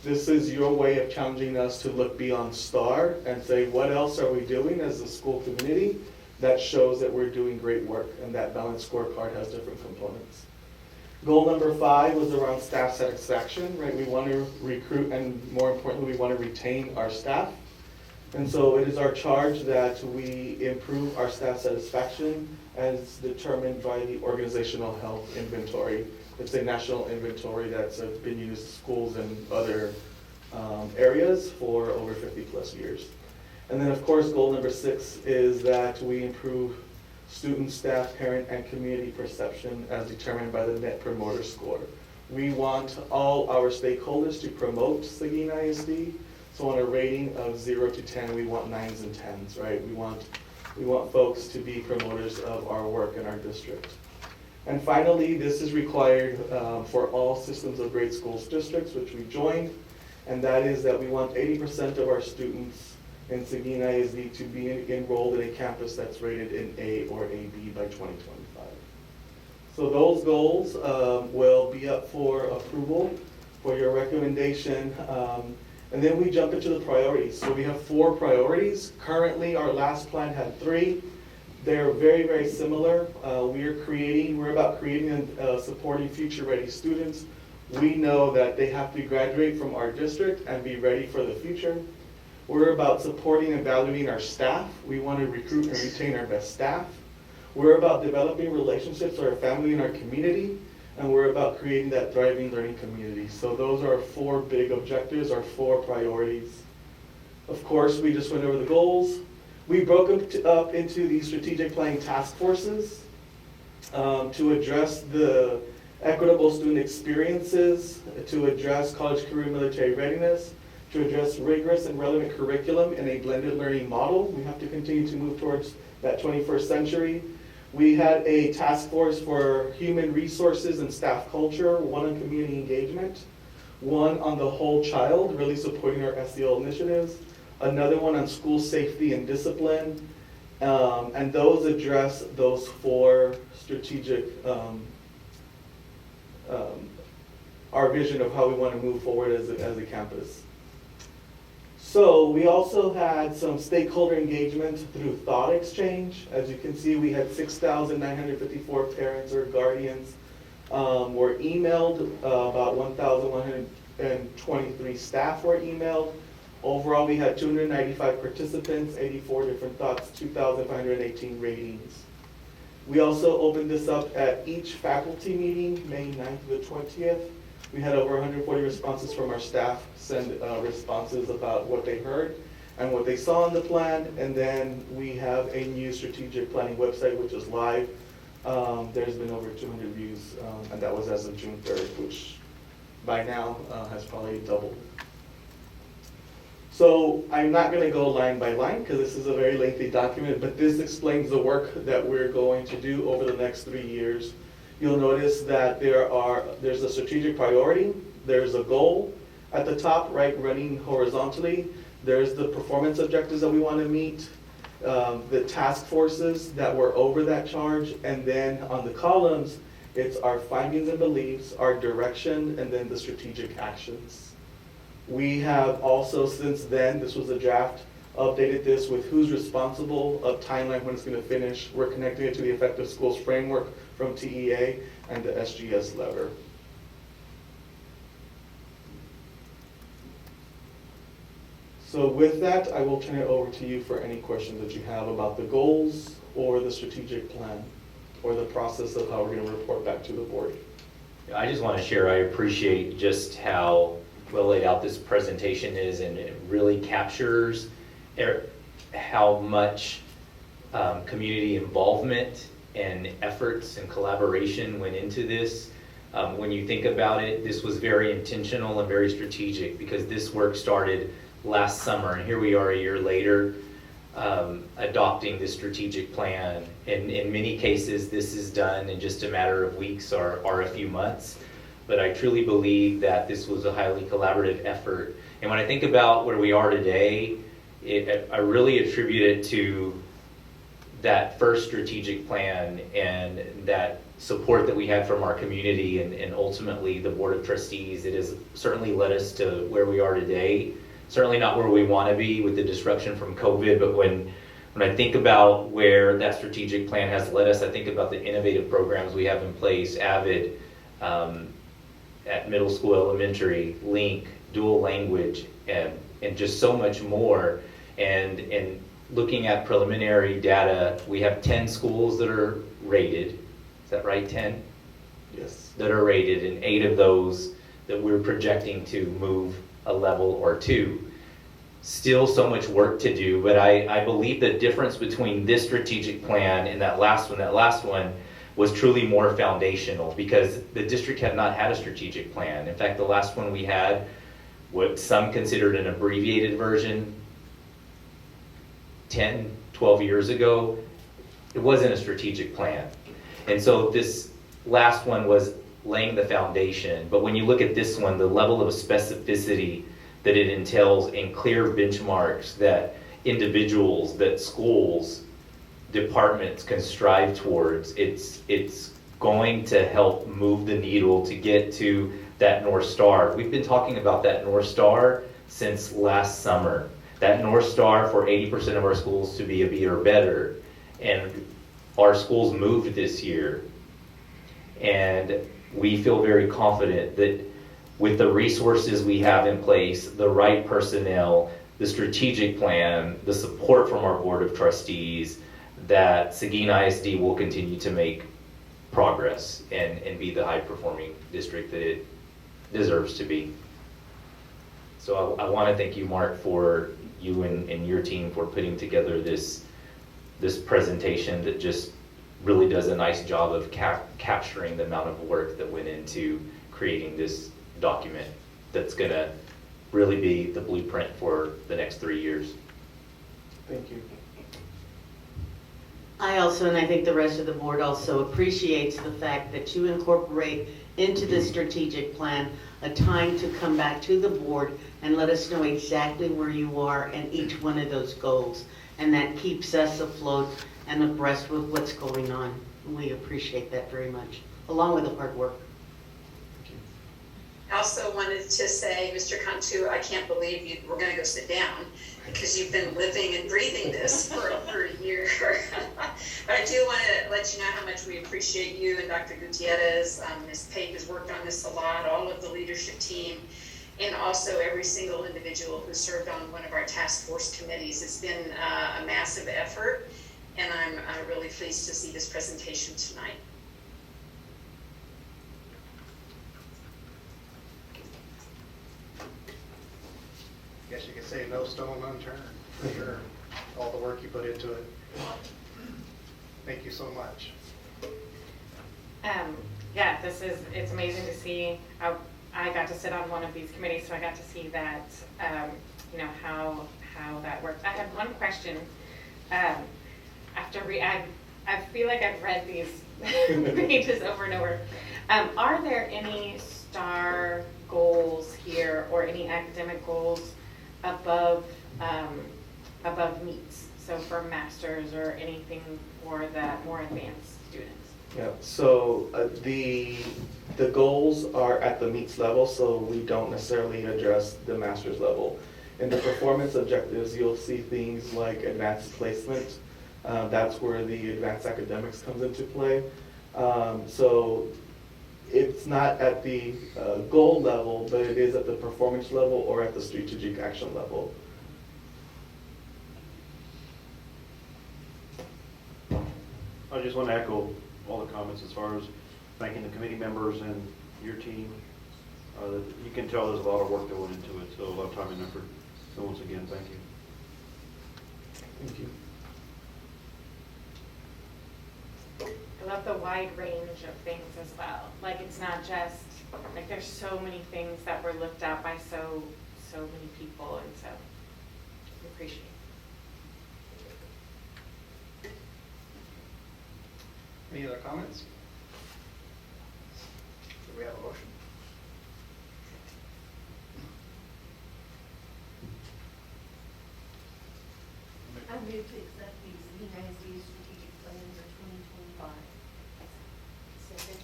Speaker 18: This is your way of challenging us to look beyond STAR and say, what else are we doing as a school community that shows that we're doing great work, and that balanced scorecard has different components. Goal number 5 was around staff satisfaction, right? We want to recruit, and more importantly, we want to retain our staff. And so it is our charge that we improve our staff satisfaction as determined by the organizational health inventory. It's a national inventory that's been used in schools and other areas for over 50 plus years. And then, of course, goal number 6 is that we improve student, staff, parent, and community perception as determined by the Net Promoter Score. We want all our stakeholders to promote Seguin ISD. So on a rating of 0 to 10, we want 9s and 10s, right? We want folks to be promoters of our work in our district. And finally, this is required for all systems of grade schools districts, which we joined, and that is that we want 80% of our students in Seguin ISD to be enrolled in a campus that's rated in A or AB by 2025. So those goals will be up for approval for your recommendation. And then we jump into the priorities. So we have 4 priorities. Currently, our last plan had 3. They're very, very similar. We're about creating and supporting future-ready students. We know that they have to graduate from our district and be ready for the future. We're about supporting and valuing our staff. We want to recruit and retain our best staff. We're about developing relationships with our family and our community, and we're about creating that thriving learning community. So those are our 4 big objectives, our 4 priorities. Of course, we just went over the goals. We broke them up into these strategic planning task forces to address the equitable student experiences, to address college, career, military readiness, to address rigorous and relevant curriculum in a blended learning model. We have to continue to move towards that 21st century. We had a task force for human resources and staff culture, one on community engagement, one on the whole child, really supporting our SEL initiatives, another one on school safety and discipline, and those address those 4 strategic, our vision of how we want to move forward as a campus. So we also had some stakeholder engagement through thought exchange. As you can see, we had 6,954 parents or guardians were emailed, about 1,123 staff were emailed. Overall, we had 295 participants, 84 different thoughts, 2,518 ratings. We also opened this up at each faculty meeting, May 9th to the 20th. We had over 140 responses from our staff send responses about what they heard and what they saw in the plan. And then we have a new strategic planning website, which is live. There's been over 200 views, and that was as of June 3rd, which by now has probably doubled. So I'm not going to go line by line because this is a very lengthy document, but this explains the work that we're going to do over the next 3 years. You'll notice that there's a strategic priority, there's a goal at the top, right, running horizontally. There's the performance objectives that we want to meet, the task forces that were over that charge, and then on the columns, it's our findings and beliefs, our direction, and then the strategic actions. We have also, since then, this was a draft, updated this with who's responsible, a timeline when it's going to finish. We're connecting it to the Effective Schools Framework from TEA and the SGS lever. So with that, I will turn it over to you for any questions that you have about the goals or the strategic plan or the process of how we're going to report back to the board.
Speaker 3: I just want to share, I appreciate just how well laid out this presentation is, and it really captures how much community involvement and efforts and collaboration went into this. When you think about it, this was very intentional and very strategic because this work started last summer, and here we are a year later adopting this strategic plan. And in many cases, this is done in just a matter of weeks or a few months. But I truly believe that this was a highly collaborative effort. And when I think about where we are today, I really attribute it to that first strategic plan and that support that we had from our community and ultimately the Board of Trustees. It has certainly led us to where we are today. Certainly not where we want to be with the disruption from COVID, but when I think about where that strategic plan has led us, I think about the innovative programs we have in place, AVID, at middle school, elementary, LINK, dual language, and just so much more. And looking at preliminary data, we have 10 schools that are rated. Is that right, 10?
Speaker 18: Yes.
Speaker 3: That are rated, and 8 of those that we're projecting to move a level or 2. Still so much work to do, but I believe the difference between this strategic plan and that last one was truly more foundational because the district had not had a strategic plan. In fact, the last one we had, what some considered an abbreviated version 10, 12 years ago, it wasn't a strategic plan. And so this last one was laying the foundation. But when you look at this one, the level of specificity that it entails and clear benchmarks that individuals, that schools, departments can strive towards, it's going to help move the needle to get to that North Star. We've been talking about that North Star since last summer. That North Star for 80% of our schools to be a B or better. And our schools moved this year, and we feel very confident that with the resources we have in place, the right personnel, the strategic plan, the support from our Board of Trustees, that Seguin ISD will continue to make progress and be the high-performing district that it deserves to be. So I want to thank you, Mark, for you and your team for putting together this presentation that just really does a nice job of capturing the amount of work that went into creating this document that's going to really be the blueprint for the next 3 years.
Speaker 18: Thank you.
Speaker 7: I also, and I think the rest of the board also appreciates the fact that you incorporate into the strategic plan a time to come back to the board and let us know exactly where you are in each one of those goals. And that keeps us afloat and abreast with what's going on. We appreciate that very much, along with the hard work.
Speaker 9: I also wanted to say, Mr. Cantu, I can't believe you were going to go sit down because you've been living and breathing this for over a year. But I do want to let you know how much we appreciate you and Dr. Gutierrez. Ms. Pate has worked on this a lot, all of the leadership team, and also every single individual who served on one of our task force committees. It's been a massive effort, and I'm really pleased to see this presentation tonight.
Speaker 1: Guess you could say no stone unturned, for sure. All the work you put into it. Thank you so much.
Speaker 8: Yeah, it's amazing to see. I got to sit on one of these committees, so I got to see that, how that works. I had one question. I feel like I've read these pages over and over. Are there any STAR goals here or any academic goals above meets? So for masters or anything for the more advanced students?
Speaker 18: Yeah, so the goals are at the meets level, so we don't necessarily address the master's level. In the performance objectives, you'll see things like advanced placement. That's where the advanced academics comes into play. So it's not at the goal level, but it is at the performance level or at the strategic action level.
Speaker 4: I just want to echo all the comments as far as thanking the committee members and your team. You can tell there's a lot of work that went into it, so a lot of time and effort. So once again, thank you.
Speaker 18: Thank you.
Speaker 8: I love the wide range of things as well. Like it's not just, like there's so many things that were looked at by so many people, and so we appreciate it.
Speaker 1: Any other comments? Do we have a motion?
Speaker 19: I move to accept the Seguin ISD strategic plan for 2025. Second.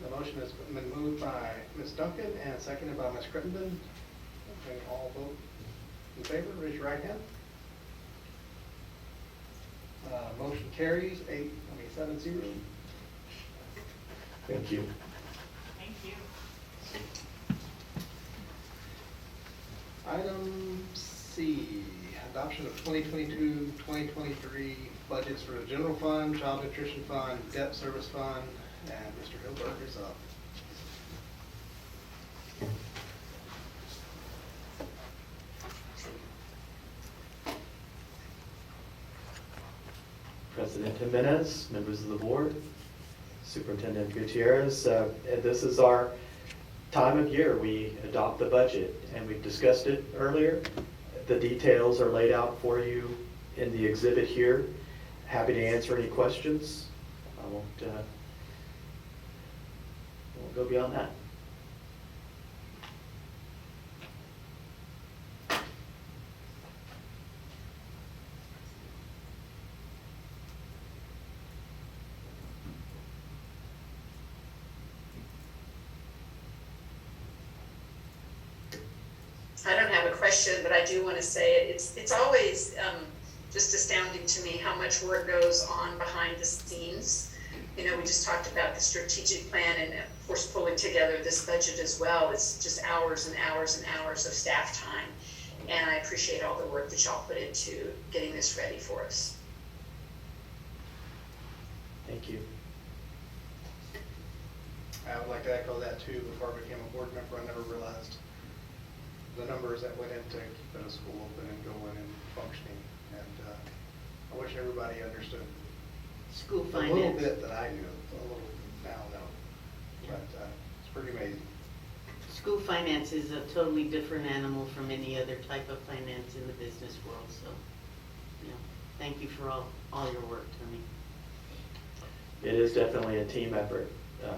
Speaker 1: The motion has been moved by Ms. Duncan and seconded by Ms. Crittenden. Okay, all vote in favor, raise your right hand. Motion carries 7-0.
Speaker 18: Thank you.
Speaker 8: Thank you.
Speaker 1: Item C, adoption of 2022-2023 budgets for the general fund, child nutrition fund, debt service fund, and Mr. Hilberg is up.
Speaker 20: President Jimenez, members of the board, Superintendent Gutierrez, this is our time of year we adopt the budget, and we've discussed it earlier. The details are laid out for you in the exhibit here. Happy to answer any questions. I won't go beyond that.
Speaker 9: I don't have a question, but I do want to say it's always just astounding to me how much work goes on behind the scenes. You know, we just talked about the strategic plan and of course pulling together this budget as well. It's just hours and hours and hours of staff time. And I appreciate all the work that y'all put into getting this ready for us.
Speaker 20: Thank you.
Speaker 1: I would like to echo that too. Before I became a board member, I never realized the numbers that went into keeping a school open and going and functioning. And I wish everybody understood
Speaker 7: School
Speaker 1: a
Speaker 7: finance.
Speaker 1: little bit that I knew, a little now know. But it's pretty amazing.
Speaker 7: School finance is a totally different animal from any other type of finance in the business world, so, you know, thank you for all your work, Tony.
Speaker 20: It is definitely a team effort. I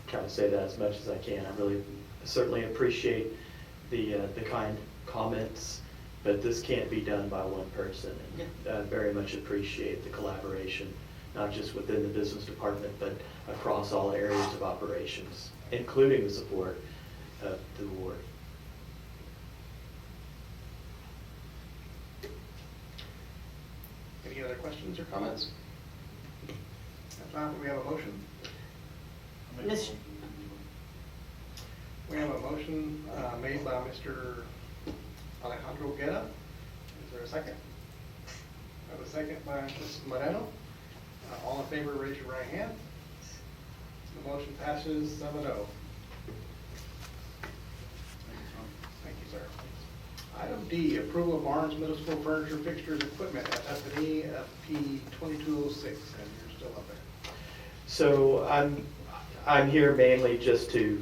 Speaker 20: try to say that as much as I can. I really certainly appreciate the kind comments, but this can't be done by one person. And I very much appreciate the collaboration, not just within the business department, but across all areas of operations, including the support of the board.
Speaker 1: Any other questions or comments? If not, do we have a motion? We have a motion made by Mr. Alejandro Guerra. Is there a second? I have a second by Mrs. Moreno. All in favor, raise your right hand. The motion passes 7-0. Thank you, sir. Item D, approval of Barnes Middle School furniture, fixtures, equipment at F&E FP 2206, and you're still up there.
Speaker 20: So I'm here mainly just to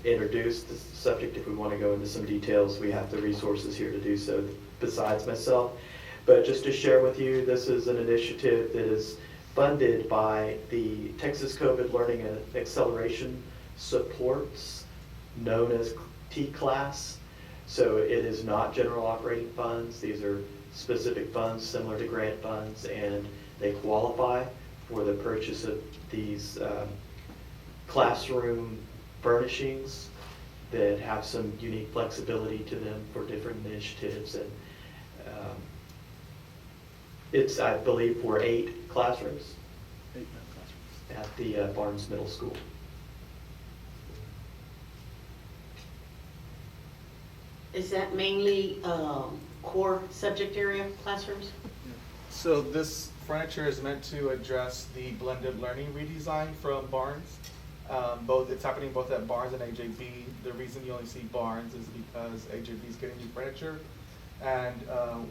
Speaker 20: introduce the subject. If we want to go into some details, we have the resources here to do so besides myself. But just to share with you, this is an initiative that is funded by the Texas COVID Learning and Acceleration Supports, known as T-Class. So it is not general operating funds. These are specific funds similar to grant funds, and they qualify for the purchase of these classroom furnishings that have some unique flexibility to them for different initiatives. And it's, I believe, for 8 classrooms.
Speaker 16: 8 classrooms.
Speaker 20: At the Barnes Middle School.
Speaker 7: Is that mainly core subject area classrooms?
Speaker 21: So this furniture is meant to address the blended learning redesign from Barnes. It's happening both at Barnes and AJB. The reason you only see Barnes is because AJB is getting new furniture. And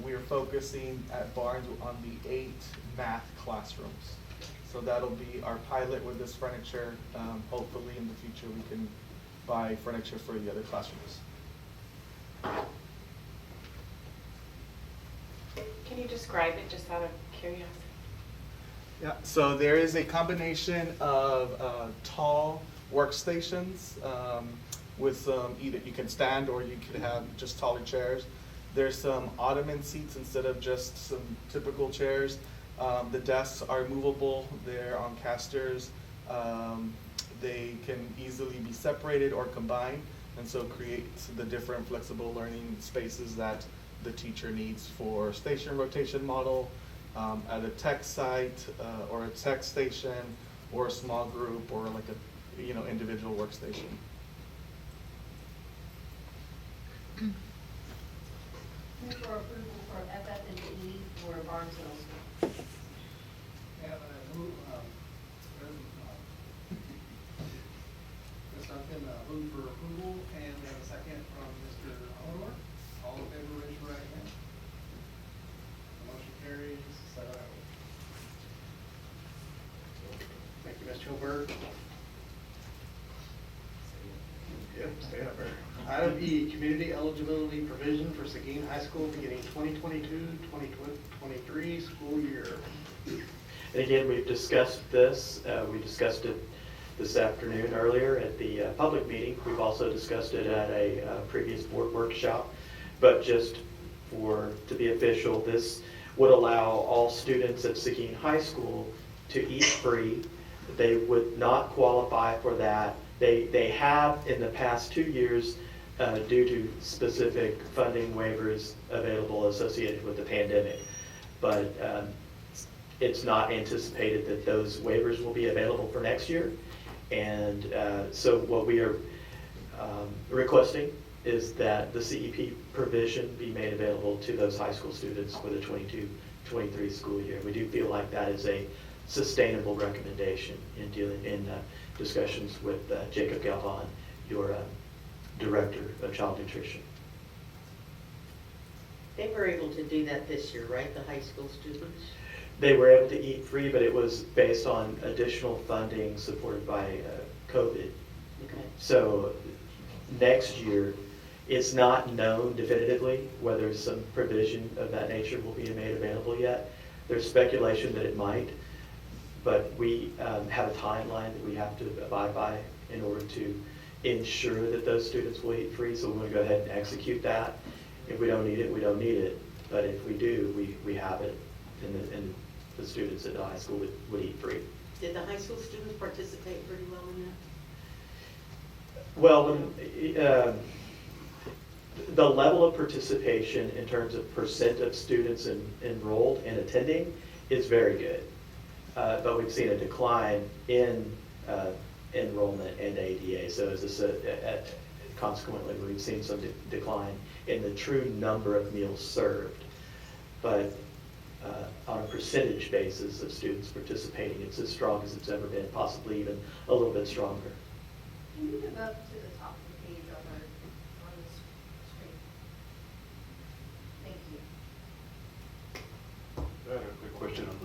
Speaker 21: we're focusing at Barnes on the 8 math classrooms. So that'll be our pilot with this furniture. Hopefully in the future we can buy furniture for the other classrooms.
Speaker 8: Can you describe it just out of curiosity?
Speaker 21: Yeah, so there is a combination of tall workstations with some, either you can stand or you could have just taller chairs. There's some ottoman seats instead of just some typical chairs. The desks are movable, they're on casters. They can easily be separated or combined, and so creates the different flexible learning spaces that the teacher needs for station rotation model, at a tech site or a tech station or a small group or like a individual workstation.
Speaker 19: Move for approval for FF&E for Barnes Middle School.
Speaker 1: Ms. Duncan moved for approval, and we have a second from Mr. Amador. All in favor, raise your right hand. The motion carries 7-0. Thank you, Ms. Hilberg. Yep, stay up there. Item E, community eligibility provision for Seguin High School beginning 2022-2023 school year.
Speaker 20: And again, we've discussed this. We discussed it this afternoon earlier at the public meeting. We've also discussed it at a previous board workshop. But just to be official, this would allow all students at Seguin High School to eat free. They would not qualify for that. They have in the past 2 years due to specific funding waivers available associated with the pandemic. But it's not anticipated that those waivers will be available for next year. And so what we are requesting is that the CEP provision be made available to those high school students for the 22-23 school year. We do feel like that is a sustainable recommendation in discussions with Jacob Galvan, your Director of Child Nutrition.
Speaker 7: They were able to do that this year, right, the high school students?
Speaker 20: They were able to eat free, but it was based on additional funding supported by COVID.
Speaker 7: Okay.
Speaker 20: So next year, it's not known definitively whether some provision of that nature will be made available yet. There's speculation that it might, but we have a timeline that we have to abide by in order to ensure that those students will eat free. So we're going to go ahead and execute that. If we don't need it, we don't need it. But if we do, we have it, and the students at the high school would eat free.
Speaker 7: Did the high school students participate pretty well in that?
Speaker 20: Well, the level of participation in terms of percent of students enrolled and attending is very good. But we've seen a decline in enrollment and ADA. So consequently, we've seen some decline in the true number of meals served. But on a percentage basis of students participating, it's as strong as it's ever been, possibly even a little bit stronger.
Speaker 19: Can you move up to the top of the page on the screen? Thank you.
Speaker 4: I have a quick question on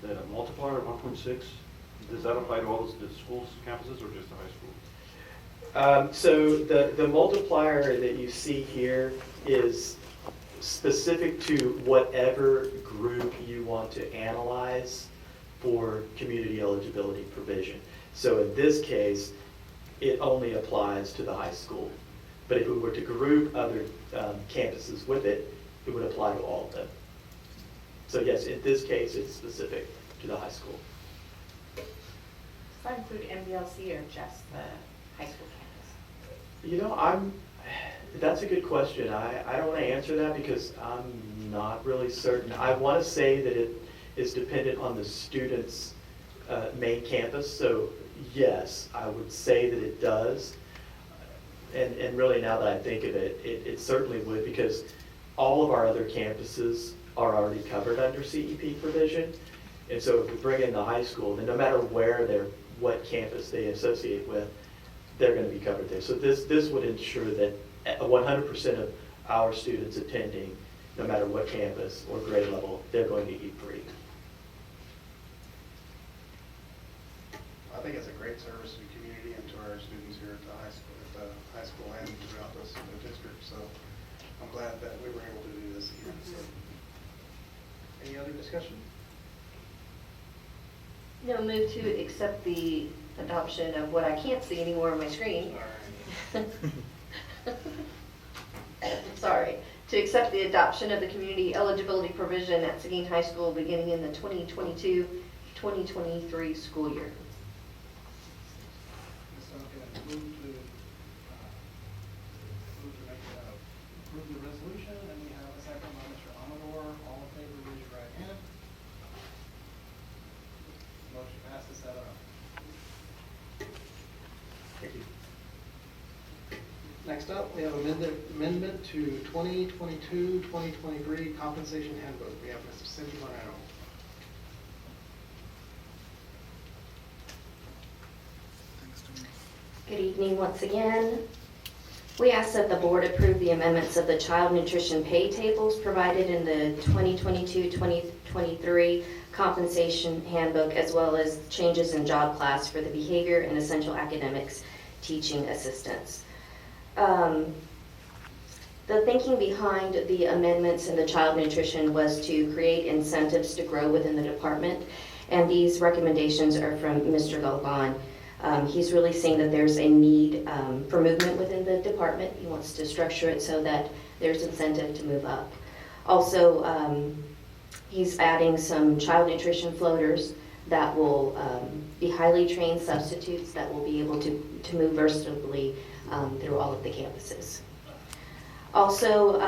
Speaker 4: the multiplier of 1.6. Does that apply to all the schools, campuses, or just the high school?
Speaker 20: So the multiplier that you see here is specific to whatever group you want to analyze for community eligibility provision. So in this case, it only applies to the high school. But if we were to group other campuses with it, it would apply to all of them. So yes, in this case, it's specific to the high school.
Speaker 8: Does that include MBLC or just the high school campus?
Speaker 20: You know, that's a good question. I don't want to answer that because I'm not really certain. I want to say that it is dependent on the student's main campus. So yes, I would say that it does. And really now that I think of it, it certainly would, because all of our other campuses are already covered under CEP provision. And so if we bring in the high school, then no matter what campus they associate with, they're going to be covered there. So this would ensure that 100% of our students attending, no matter what campus or grade level, they're going to eat free.
Speaker 1: I think it's a great service to the community and to our students here at the high school and throughout the district. So I'm glad that we were able to do this again. So, any other discussion?
Speaker 6: No, move to accept the adoption of what I can't see anymore on my screen. Sorry. To accept the adoption of the community eligibility provision at Seguin High School beginning in the 2022-2023 school year.
Speaker 1: Move to approve the resolution, and we have a second by Mr. Amador. All in favor, raise your right hand. Motion passes 7-0.
Speaker 20: Thank you.
Speaker 1: Next up, we have amendment to 2022-2023 compensation handbook. We have Mr. Cindy Moreno.
Speaker 15: Good evening once again. We ask that the board approve the amendments of the child nutrition pay tables provided in the 2022-2023 compensation handbook, as well as changes in job class for the behavior and essential academics teaching assistants. The thinking behind the amendments in the child nutrition was to create incentives to grow within the department, and these recommendations are from Mr. Galvan. He's really seeing that there's a need for movement within the department. He wants to structure it so that there's incentive to move up. Also, he's adding some child nutrition floaters that will be highly trained substitutes that will be able to move versatilely through all of the campuses. Also,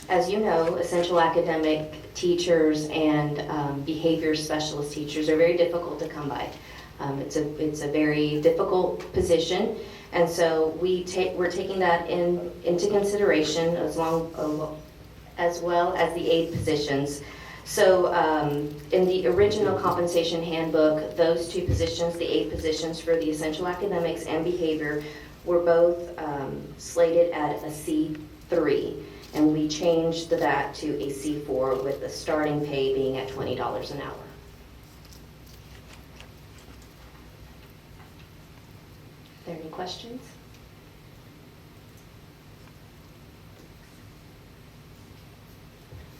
Speaker 15: as you know, essential academic teachers and behavior specialist teachers are very difficult to come by. It's a very difficult position, and so we're taking that into consideration as well as the aid positions. So in the original compensation handbook, those two positions, the aid positions for the essential academics and behavior, were both slated at a C3, and we changed that to a C4 with the starting pay being at $20 an hour. Are there any questions?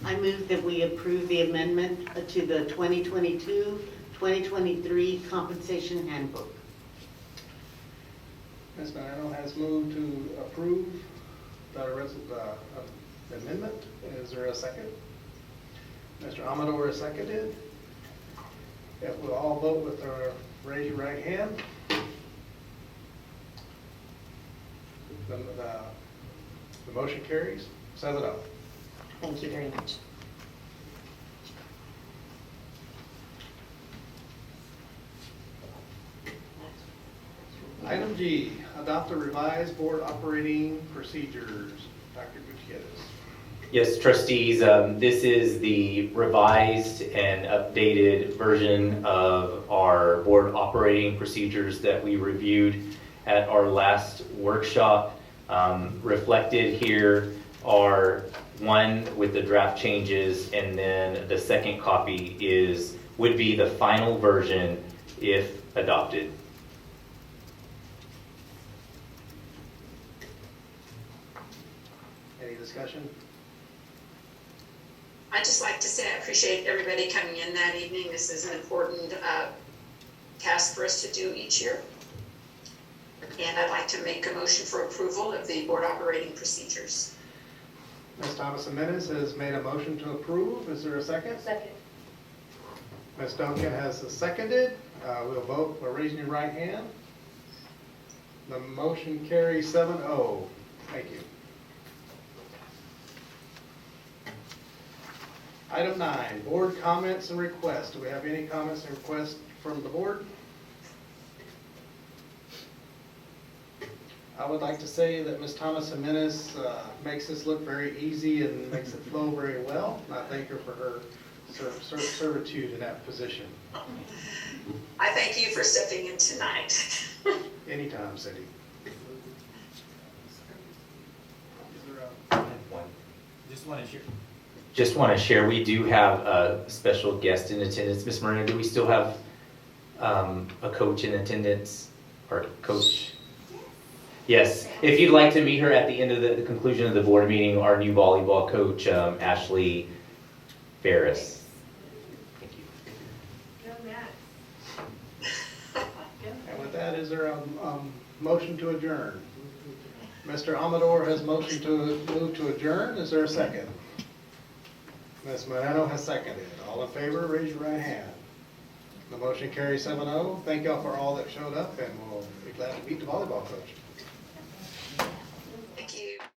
Speaker 7: I move that we approve the amendment to the 2022-2023 compensation handbook.
Speaker 1: Ms. Moreno has moved to approve the amendment. Is there a second? Mr. Amador is seconded. If we'll all vote with our raise your right hand. The motion carries 7-0.
Speaker 15: Thank you very much.
Speaker 1: Item G, adopt the revised board operating procedures. Dr. Gutierrez.
Speaker 3: Yes, trustees, this is the revised and updated version of our board operating procedures that we reviewed at our last workshop. Reflected here are one with the draft changes, and then the second copy would be the final version if adopted.
Speaker 1: Any discussion?
Speaker 9: I'd just like to say I appreciate everybody coming in that evening. This is an important task for us to do each year. And I'd like to make a motion for approval of the board operating procedures.
Speaker 1: Ms. Thomas-Jimenez has made a motion to approve. Is there a second?
Speaker 15: Second.
Speaker 1: Ms. Duncan has seconded. We'll vote by raising your right hand. The motion carries 7-0. Thank you. Item 9, board comments and requests. Do we have any comments and requests from the board? I would like to say that Ms. Thomas-Jimenez makes this look very easy and makes it flow very well. And I thank her for her servitude in that position.
Speaker 9: I thank you for stepping in tonight.
Speaker 1: Anytime, Cindy.
Speaker 3: Just want to share, we do have a special guest in attendance. Ms. Marina, do we still have a coach in attendance? Or coach? Yes. If you'd like to meet her at the end of the conclusion of the board meeting, our new volleyball coach, Ashley Ferris. Thank you.
Speaker 1: And with that, is there a motion to adjourn? Mr. Amador has motioned to move to adjourn. Is there a second? Ms. Moreno has seconded. All in favor, raise your right hand. The motion carries 7-0. Thank y'all for all that showed up, and we'll be glad to meet the volleyball coach.